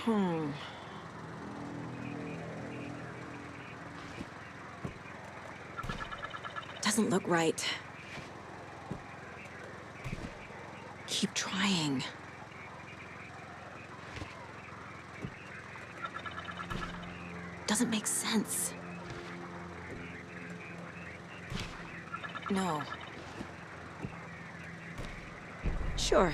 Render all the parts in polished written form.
Hmm. Doesn't look right. Keep trying. Doesn't make sense. No. Sure.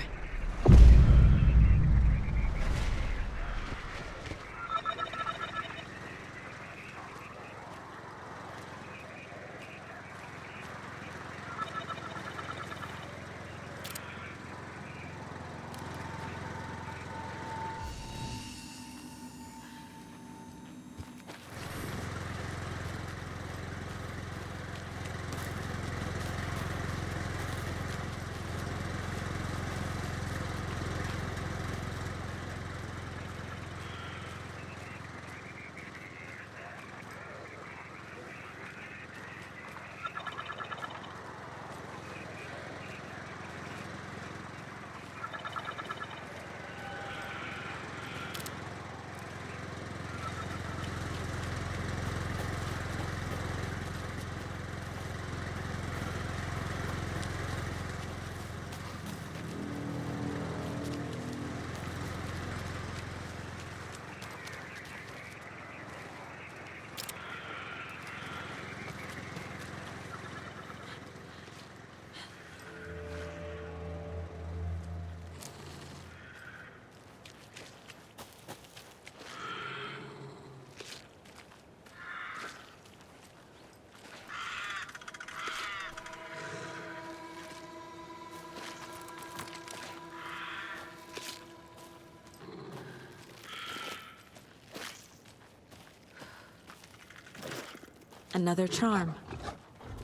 Another charm.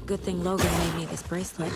Good thing Logan made me this bracelet.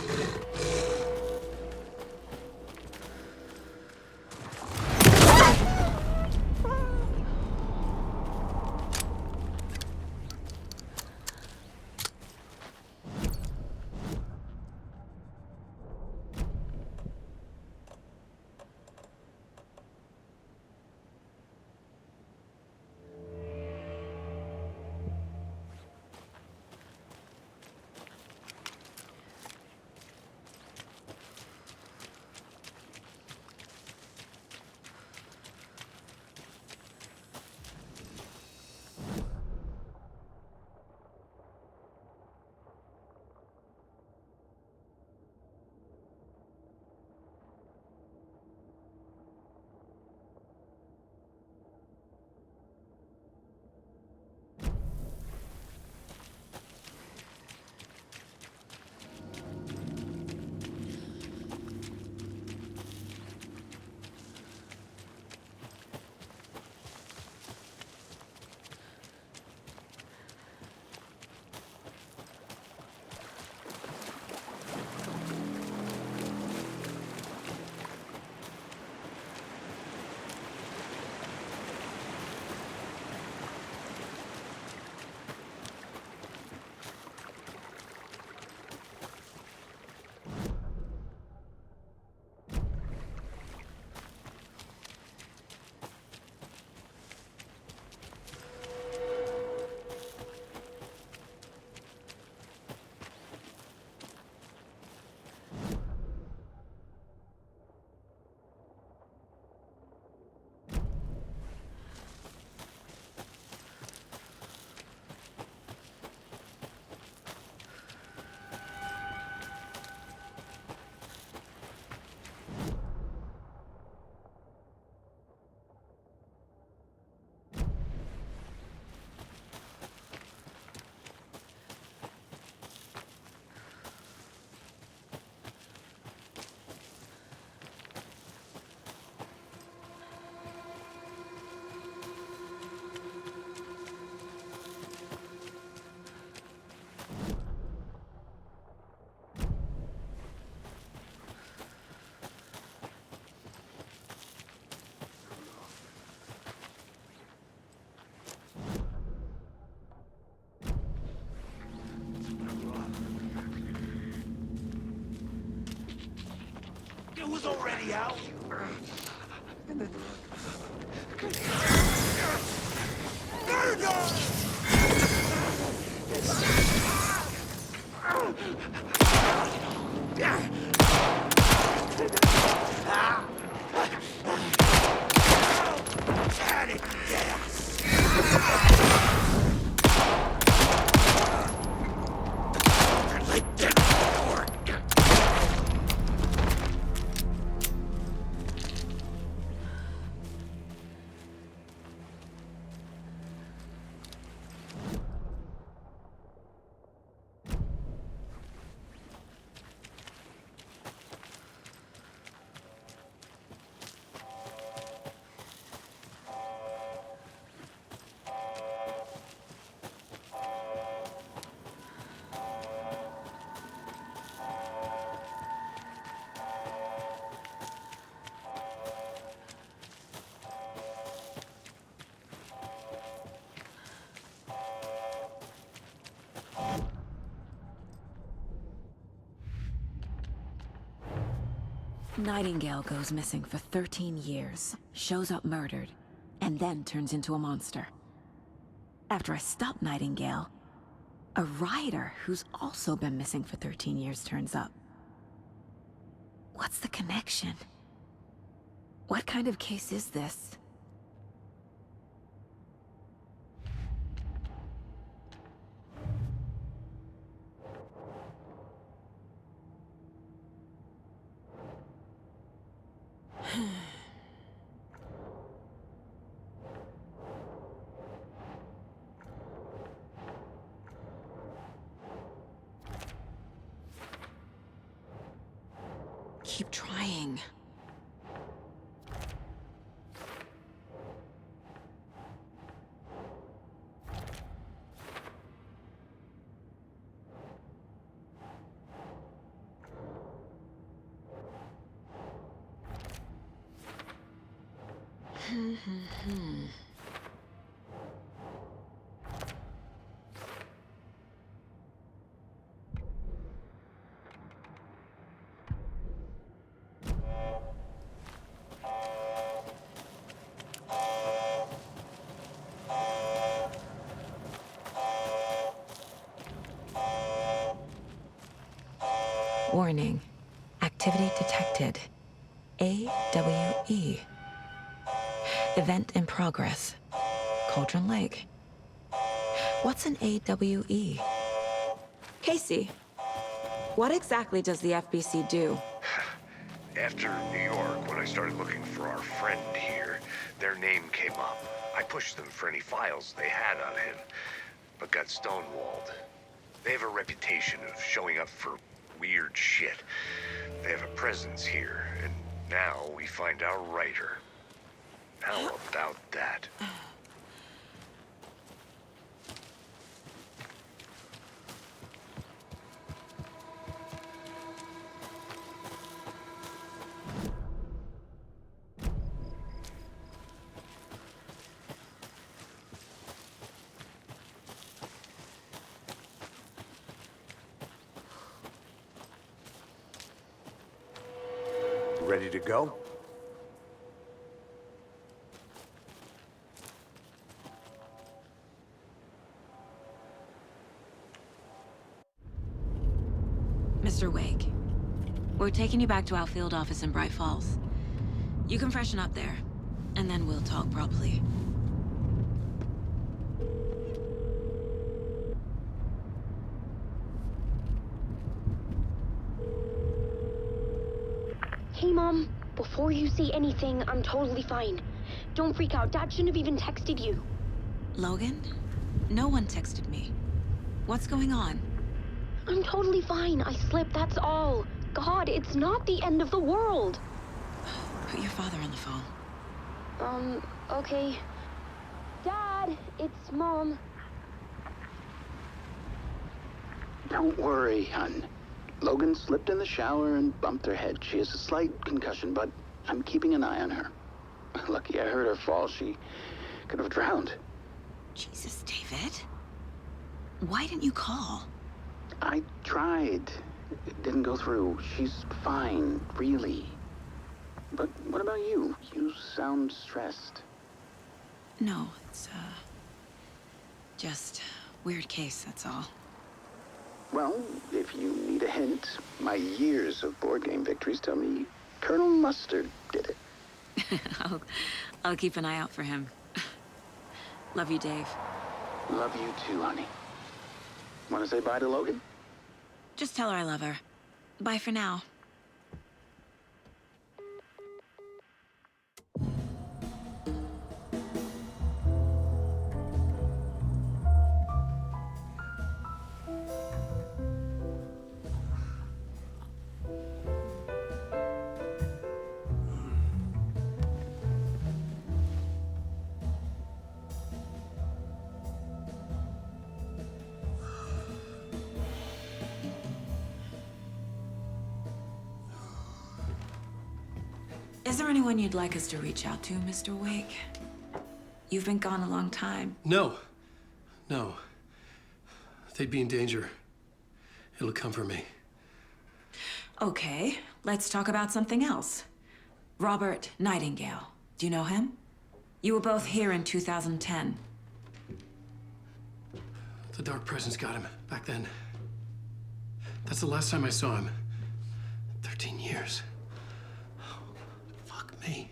It was already out. Nightingale goes missing for 13 years, shows up murdered, and then turns into a monster. After I stop Nightingale, a rider who's also been missing for 13 years turns up. What's the connection? What kind of case is this? Keep trying. Warning. Activity detected. AWE. Event in progress. Cauldron Lake. What's an AWE? Casey, what exactly does the FBC do? After New York, when I started looking for our friend here, their name came up. I pushed them for any files they had on him, but got stonewalled. They have a reputation of showing up for weird shit. They have a presence here, and now we find our writer. How about that? Ready to go? Mr. Wake, we're taking you back to our field office in Bright Falls. You can freshen up there, and then we'll talk properly. Hey, Mom. Before you say anything, I'm totally fine. Don't freak out. Dad shouldn't have even texted you. Logan? No one texted me. What's going on? I'm totally fine. I slipped, that's all. God, it's not the end of the world. Put your father on the phone. Okay. Dad, it's Mom. Don't worry, hon. Logan slipped in the shower and bumped her head. She has a slight concussion, but I'm keeping an eye on her. Lucky I heard her fall. She could have drowned. Jesus, David. Why didn't you call? I tried. It didn't go through. She's fine, really. But what about you? You sound stressed. No, it's, just weird case, that's all. Well, if you need a hint, my years of board game victories tell me Colonel Mustard did it. I'll keep an eye out for him. Love you, Dave. Love you too, honey. Want to say bye to Logan? Just tell her I love her. Bye for now. Is there anyone you'd like us to reach out to, Mr. Wake? You've been gone a long time. No. No. They'd be in danger. It'll come for me. Okay, let's talk about something else. Robert Nightingale. Do you know him? You were both here in 2010. The Dark Presence got him back then. That's the last time I saw him. 13 years. Fuck me.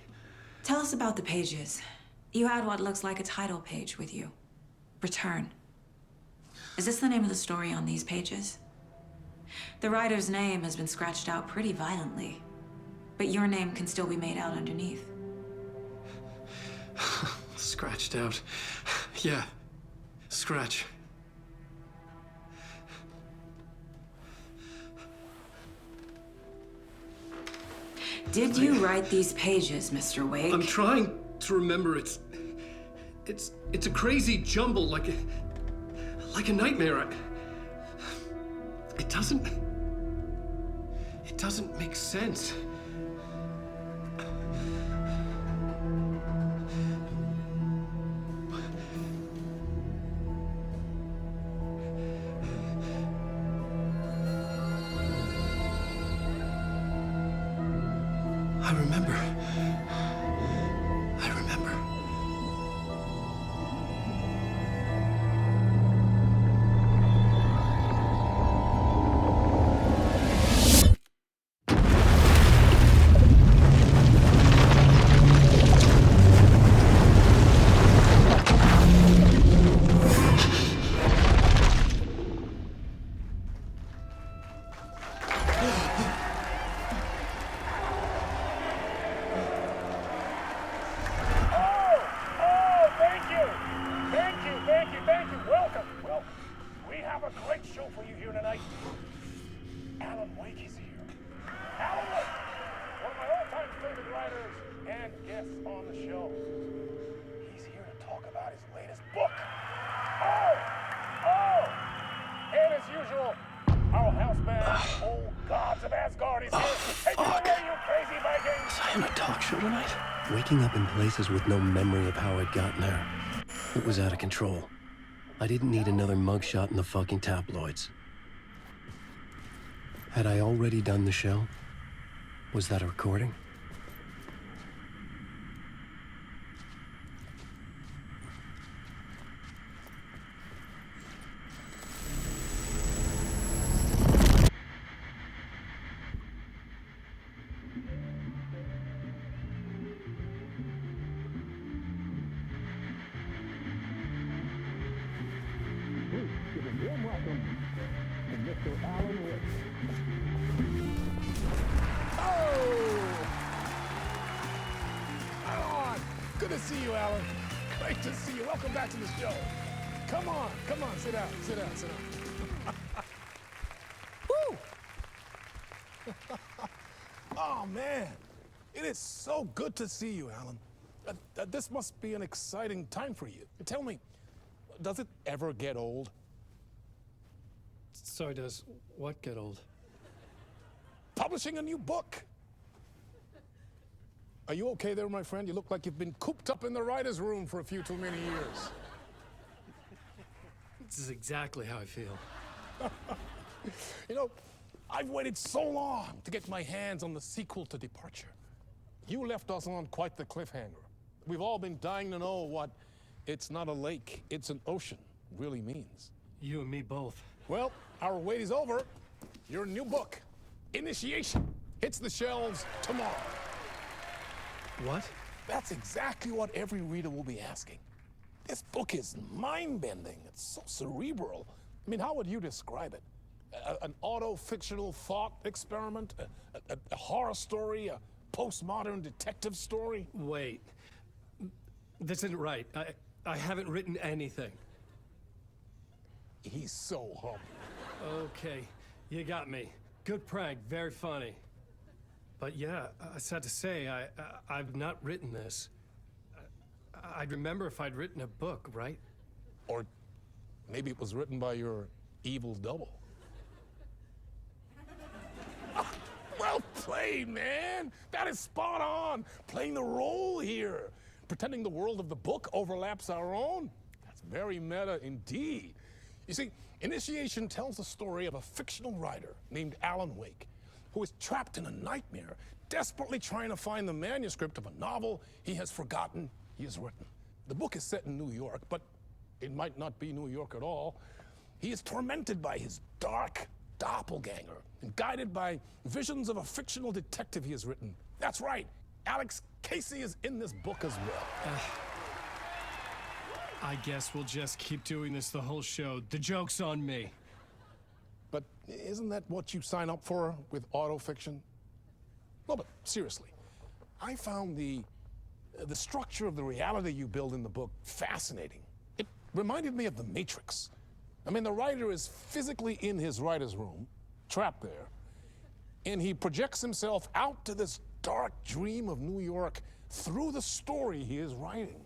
Tell us about the pages. You had what looks like a title page with you. Return. Is this the name of the story on these pages? The writer's name has been scratched out pretty violently, but your name can still be made out underneath. Scratched out. Yeah. Scratch. Did you write these pages, Mr. Wake? I'm trying to remember. It's a crazy jumble, like a nightmare. It doesn't make sense. I remember. have a great show for you here tonight. Alan Wake is here. Alan Wake, one of my all-time favorite writers and guests on the show. He's here to talk about his latest book. And as usual, our house band, Old Gods of Asgard, is here. Take it away, you crazy Vikings! Was I on a talk show tonight? Waking up in places with no memory of how I'd gotten there. It was out of control. I didn't need another mugshot in the fucking tabloids. Had I already done the show? Was that a recording? Warm welcome to Mr. Alan Wake. Oh! Good to see you, Alan. Great to see you. Welcome back to the show. Come on, sit down. Woo! Oh, man. It is so good to see you, Alan. This must be an exciting time for you. Tell me, does it ever get old? Sorry, does what get old? Publishing a new book. Are you okay there, my friend? You look like you've been cooped up in the writer's room for a few too many years. This is exactly how I feel. You know, I've waited so long to get my hands on the sequel to Departure. You left us on quite the cliffhanger. We've all been dying to know what "it's not a lake, it's an ocean" really means. You and me both. Well, our wait is over. Your new book, Initiation, hits the shelves tomorrow. What? That's exactly what every reader will be asking. This book is mind-bending. It's so cerebral. I mean, how would you describe it? An auto-fictional thought experiment? A horror story? A postmodern detective story? Wait. This isn't right. I haven't written anything. He's so humble. Okay, you got me. Good prank, very funny. But yeah, sad to say, I've not written this. I'd remember if I'd written a book, right? Or maybe it was written by your evil double. Well played, man! That is spot on! Playing the role here. Pretending the world of the book overlaps our own. That's very meta indeed. You see, Initiation tells the story of a fictional writer named Alan Wake, who is trapped in a nightmare, desperately trying to find the manuscript of a novel he has forgotten he has written. The book is set in New York, but it might not be New York at all. He is tormented by his dark doppelganger and guided by visions of a fictional detective he has written. That's right, Alex Casey is in this book as well. I guess we'll just keep doing this the whole show. The joke's on me. But isn't that what you sign up for with autofiction? No, but seriously, I found the structure of the reality you build in the book fascinating. It reminded me of The Matrix. I mean, the writer is physically in his writer's room, trapped there, and he projects himself out to this dark dream of New York through the story he is writing.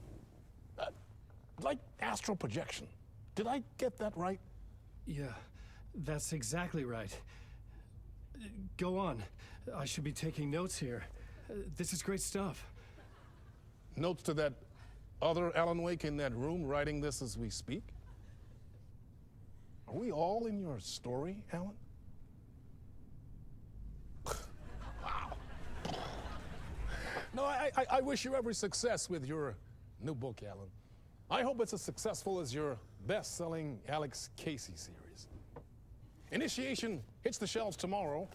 Like astral projection. Did I get that right? Yeah, that's exactly right. Go on. I should be taking notes here. This is great stuff. Notes to that other Alan Wake in that room writing this as we speak? Are we all in your story, Alan? Wow. No, I wish you every success with your new book, Alan. I hope it's as successful as your best-selling Alex Casey series. Initiation hits the shelves tomorrow.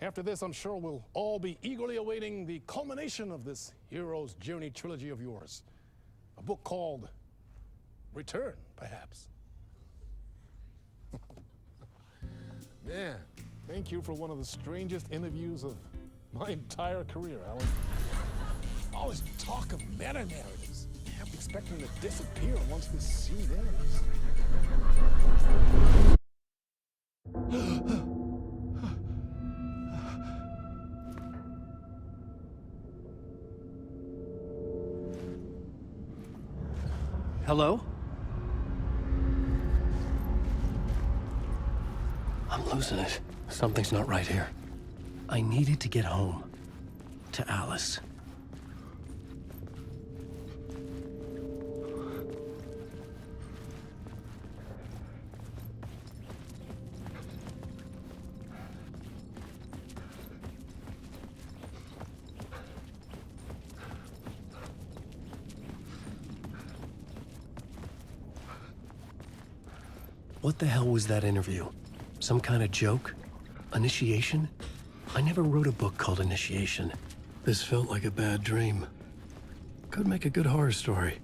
After this, I'm sure we'll all be eagerly awaiting the culmination of this hero's journey trilogy of yours. A book called Return, perhaps. Man, thank you for one of the strangest interviews of my entire career, Alan. All this talk of meta-narratives. I'm expecting to disappear once this scene ends. Hello? I'm losing it. Something's not right here. I needed to get home. To Alice. What the hell was that interview? Some kind of joke? Initiation? I never wrote a book called Initiation. This felt like a bad dream. Could make a good horror story.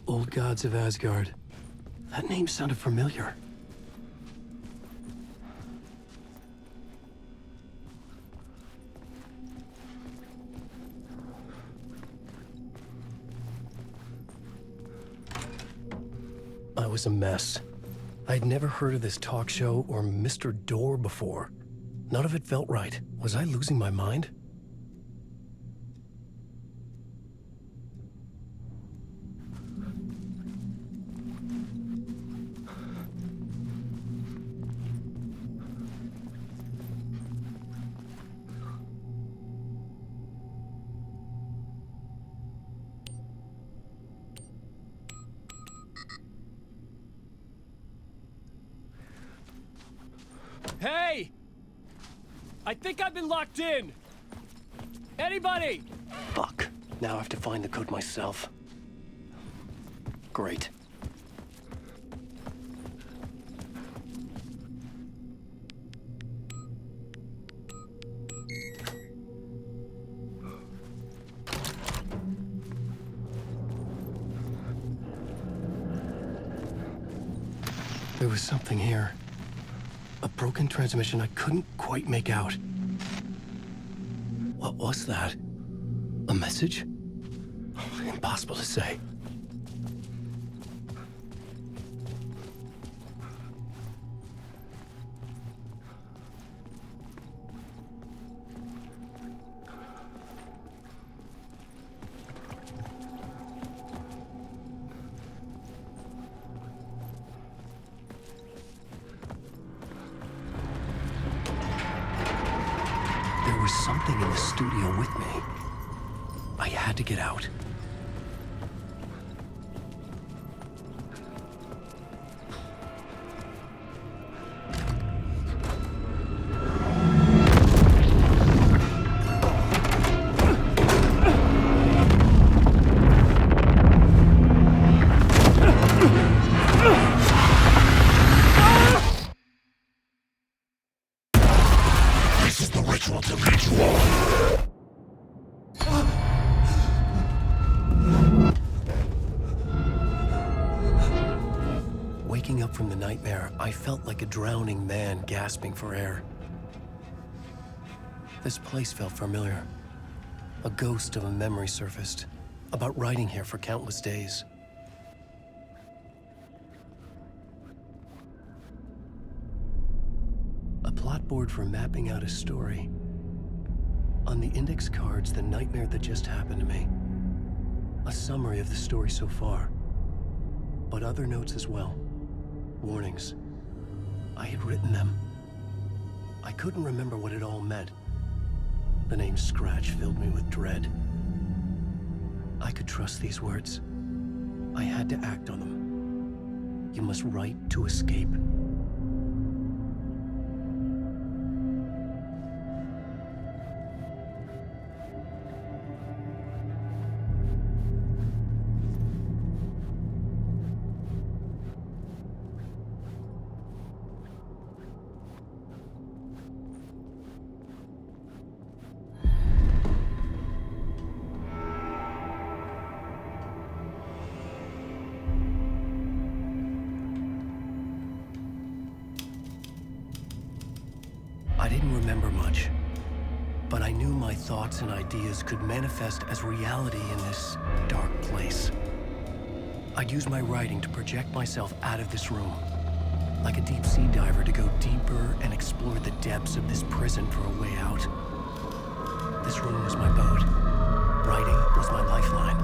Old Gods of Asgard. That name sounded familiar. I was a mess. I'd never heard of this talk show or Mr. Door before. None of it felt right. Was I losing my mind? Hey! I think I've been locked in! Anybody? Fuck. Now I have to find the code myself. Great. There was something here. A broken transmission I couldn't quite make out. What was that? A message? Impossible to say. There was something in the studio with me. I had to get out. This is the ritual to lead you on. Waking up from the nightmare, I felt like a drowning man gasping for air. This place felt familiar. A ghost of a memory surfaced, about riding here for countless days. A plot board for mapping out a story. On the index cards, the nightmare that just happened to me. A summary of the story so far, but other notes as well. Warnings. I had written them. I couldn't remember what it all meant. The name Scratch filled me with dread. I could trust these words. I had to act on them. You must write to escape. I didn't remember much, but I knew my thoughts and ideas could manifest as reality in this dark place. I'd use my writing to project myself out of this room, like a deep sea diver to go deeper and explore the depths of this prison for a way out. This room was my boat. Writing was my lifeline.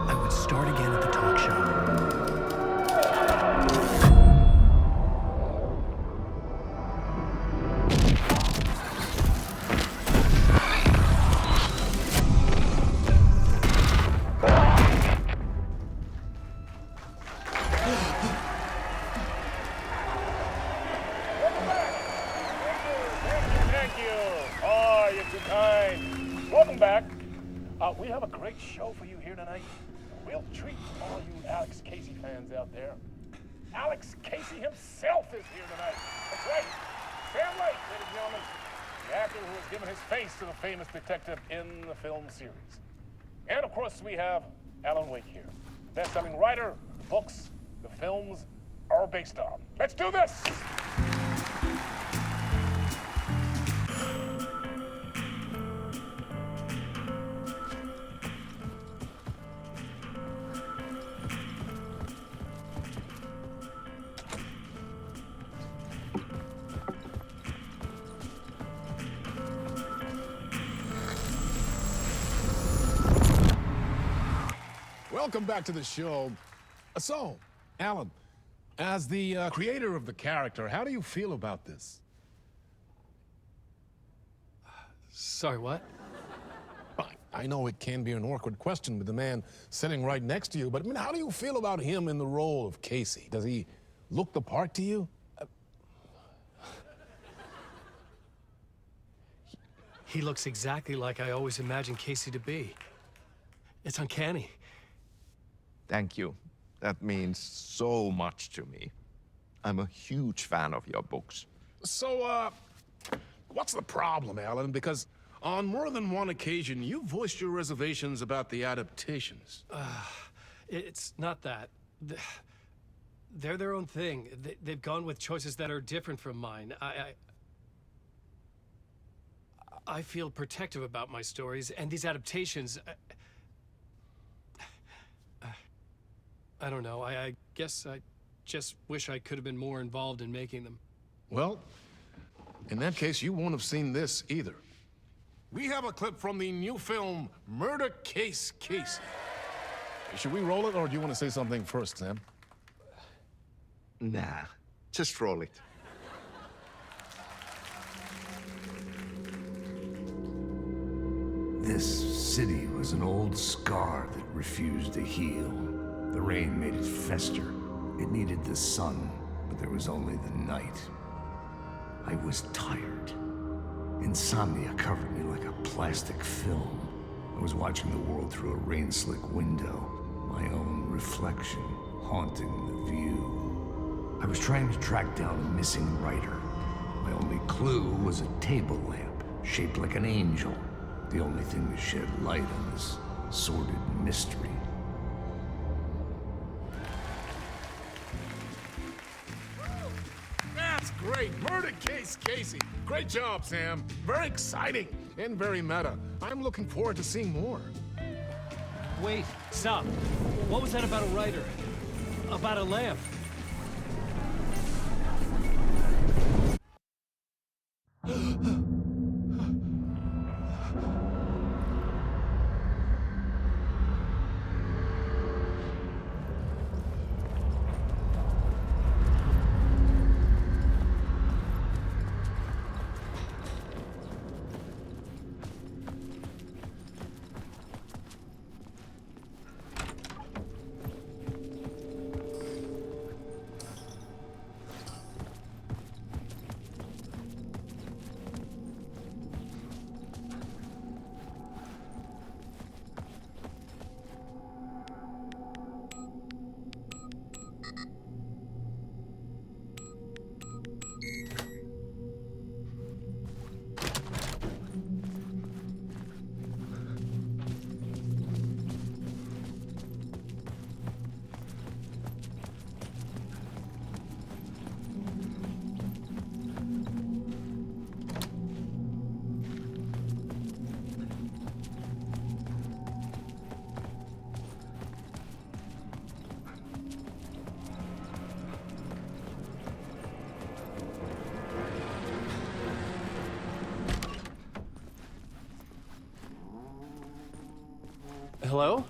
I would start again at the talk show. Welcome back. We have a great show for you here tonight. We'll treat all you Alex Casey fans out there. Alex Casey himself is here tonight. That's right. Sam Lake, ladies and gentlemen. The actor who has given his face to the famous detective in the film series. And of course, we have Alan Wake here. Best-selling writer, the books, the films are based on. Let's do this! Welcome back to the show. So, Alan, as the creator of the character, how do you feel about this? Sorry, what? I know it can be an awkward question with the man sitting right next to you, but I mean, how do you feel about him in the role of Casey? Does he look the part to you? He looks exactly like I always imagined Casey to be. It's uncanny. Thank you. That means so much to me. I'm a huge fan of your books. So, what's the problem, Alan? Because on more than one occasion, you voiced your reservations about the adaptations. It's not that. they're their own thing. They've gone with choices that are different from mine. I feel protective about my stories, and these adaptations... I don't know. I guess I just wish I could have been more involved in making them. Well, in that case, you won't have seen this either. We have a clip from the new film, Murder Case Casey. Should we roll it, or do you want to say something first, Sam? Nah, just roll it. This city was an old scar that refused to heal. The rain made it fester. It needed the sun, but there was only the night. I was tired. Insomnia covered me like a plastic film. I was watching the world through a rain-slick window, my own reflection haunting the view. I was trying to track down a missing writer. My only clue was a table lamp, shaped like an angel. The only thing to shed light on this sordid mystery. That's great! Murder Case Casey! Great job, Sam. Very exciting and very meta. I'm looking forward to seeing more. Wait, stop. What was that about a writer? About a lamp? Hello?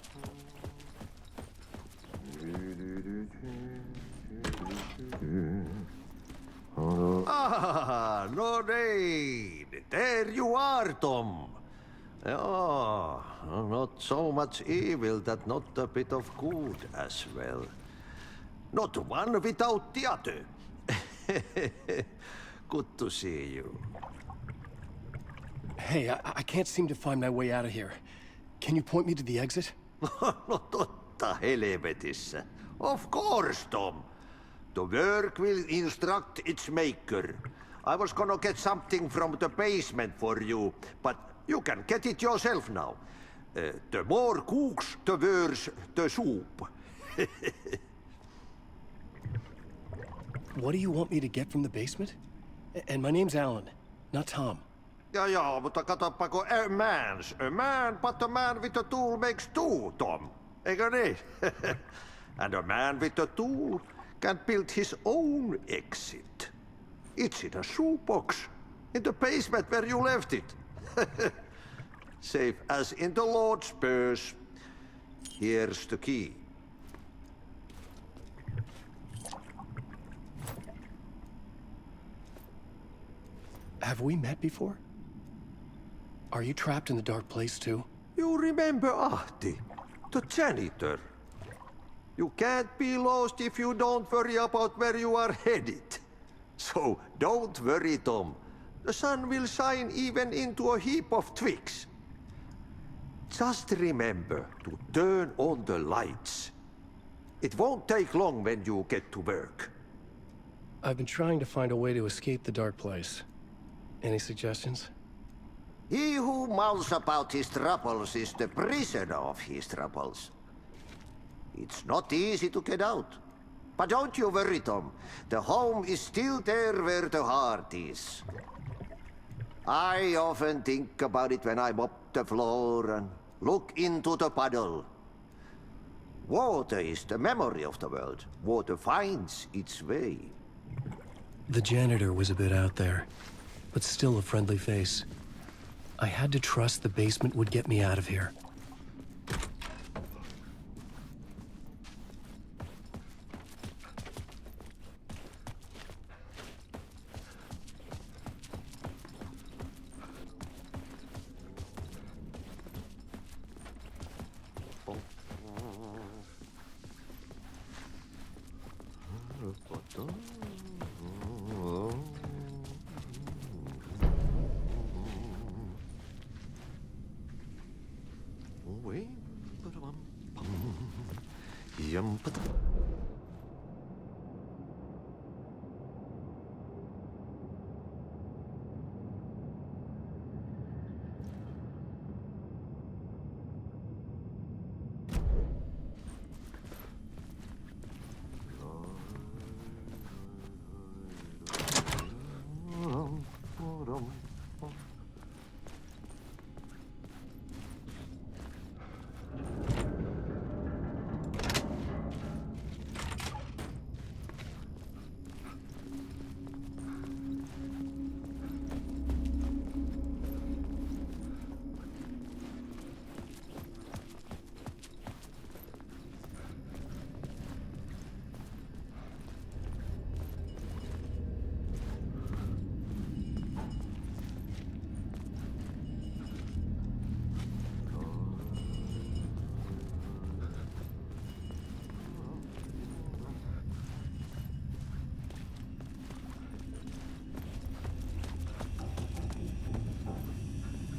Ah, no need. There you are, Tom. Oh, not so much evil that not a bit of good as well. Not one without the other. Good to see you. Hey, I can't seem to find my way out of here. Can you point me to the exit? No totta helvetissä. Of course, Tom. The work will instruct its maker. I was gonna get something from the basement for you, but you can get it yourself now. The more cooks, the worse the soup. What do you want me to get from the basement? And my name's Alan, not Tom. Ja, mutta katoppa kun a man, but a man with a tool makes two, Tom. Eikö niin? And a man with a tool can build his own exit. It's in a shoebox, in the basement where you left it. Safe as in the Lord's purse. Here's the key. Have we met before? Are you trapped in the dark place too? You remember Ahti, the janitor. You can't be lost if you don't worry about where you are headed. So don't worry, Tom. The sun will shine even into a heap of twigs. Just remember to turn on the lights. It won't take long when you get to work. I've been trying to find a way to escape the dark place. Any suggestions? He who mouths about his troubles is the prisoner of his troubles. It's not easy to get out. But don't you worry, Tom. The home is still there where the heart is. I often think about it when I mop the floor and look into the puddle. Water is the memory of the world. Water finds its way. The janitor was a bit out there, but still a friendly face. I had to trust the basement would get me out of here.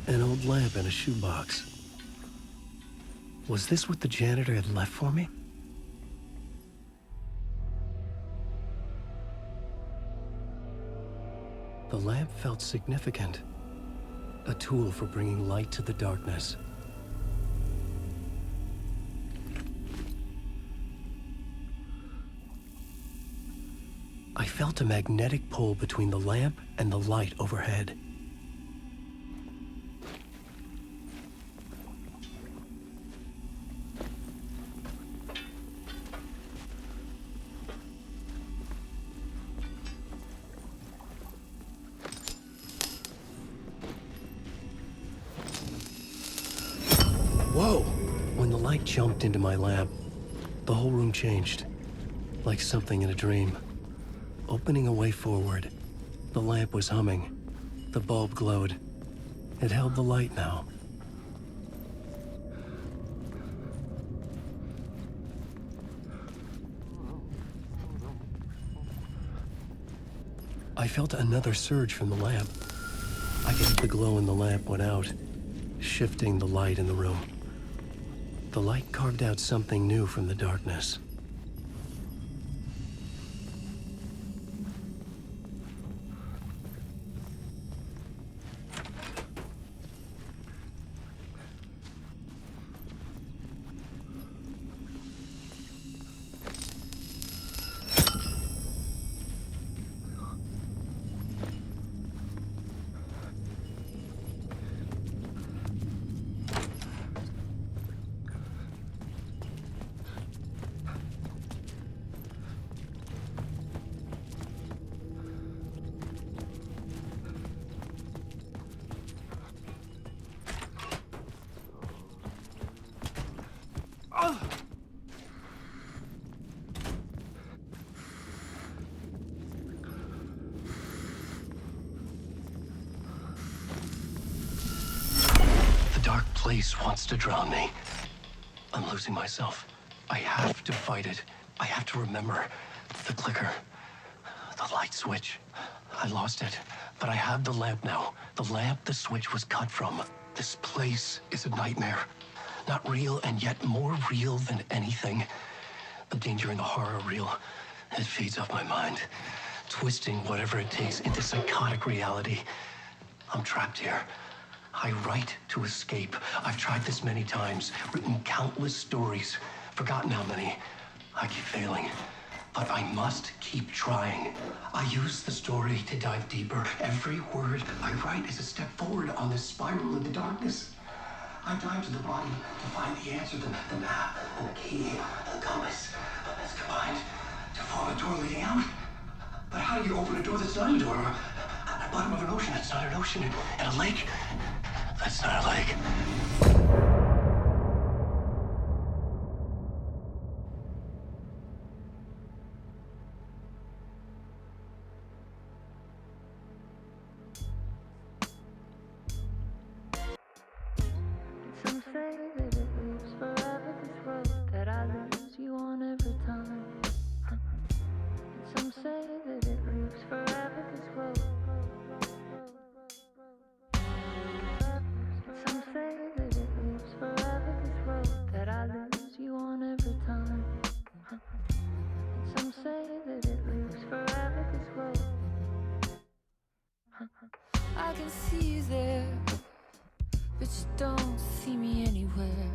An old lamp in a shoebox. Was this what the janitor had left for me? The lamp felt significant. A tool for bringing light to the darkness. I felt a magnetic pull between the lamp and the light overhead. Whoa! When the light jumped into my lamp, the whole room changed, like something in a dream. Opening a way forward, the lamp was humming. The bulb glowed. It held the light now. I felt another surge from the lamp. I guess the glow in the lamp went out, shifting the light in the room. The light carved out something new from the darkness. The dark place wants to drown me. I'm losing myself. I have to fight it. I have to remember the clicker, the light switch. I lost it, but I have the lamp now. The lamp the switch was cut from. This place is a nightmare. Not real, and yet more real than anything. The danger and the horror real. It feeds off my mind, twisting whatever it takes into psychotic reality. I'm trapped here. I write to escape. I've tried this many times, written countless stories, forgotten how many. I keep failing. But I must keep trying. I use the story to dive deeper. Every word I write is a step forward on this spiral of the darkness. I dive to the bottom to find the answer, the map, and the key, and the compass. It's combined to form a door leading out. But how do you open a door that's not a door? At the bottom of an ocean that's not an ocean. And a lake that's not a lake. Some say that it lives forever, this road that I lose you on every time. Some say that it lives forever, this road. Some say that it lives forever, this road that I lose you on every time. Some say that it lives forever, this road. I can see you there, but you don't see me anywhere.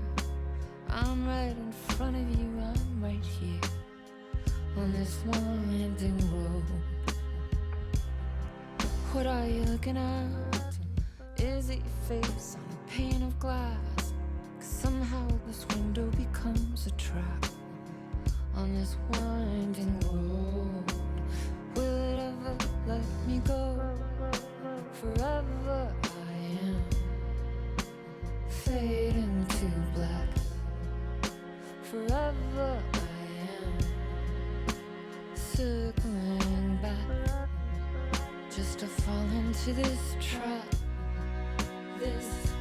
I'm right in front of you, I'm right here on this winding road. What are you looking at? Is it your face on a pane of glass? 'Cause somehow this window becomes a trap on this winding road. Will it ever let me go? Forever I am fading to black. Forever I am circling back, just to fall into this trap. This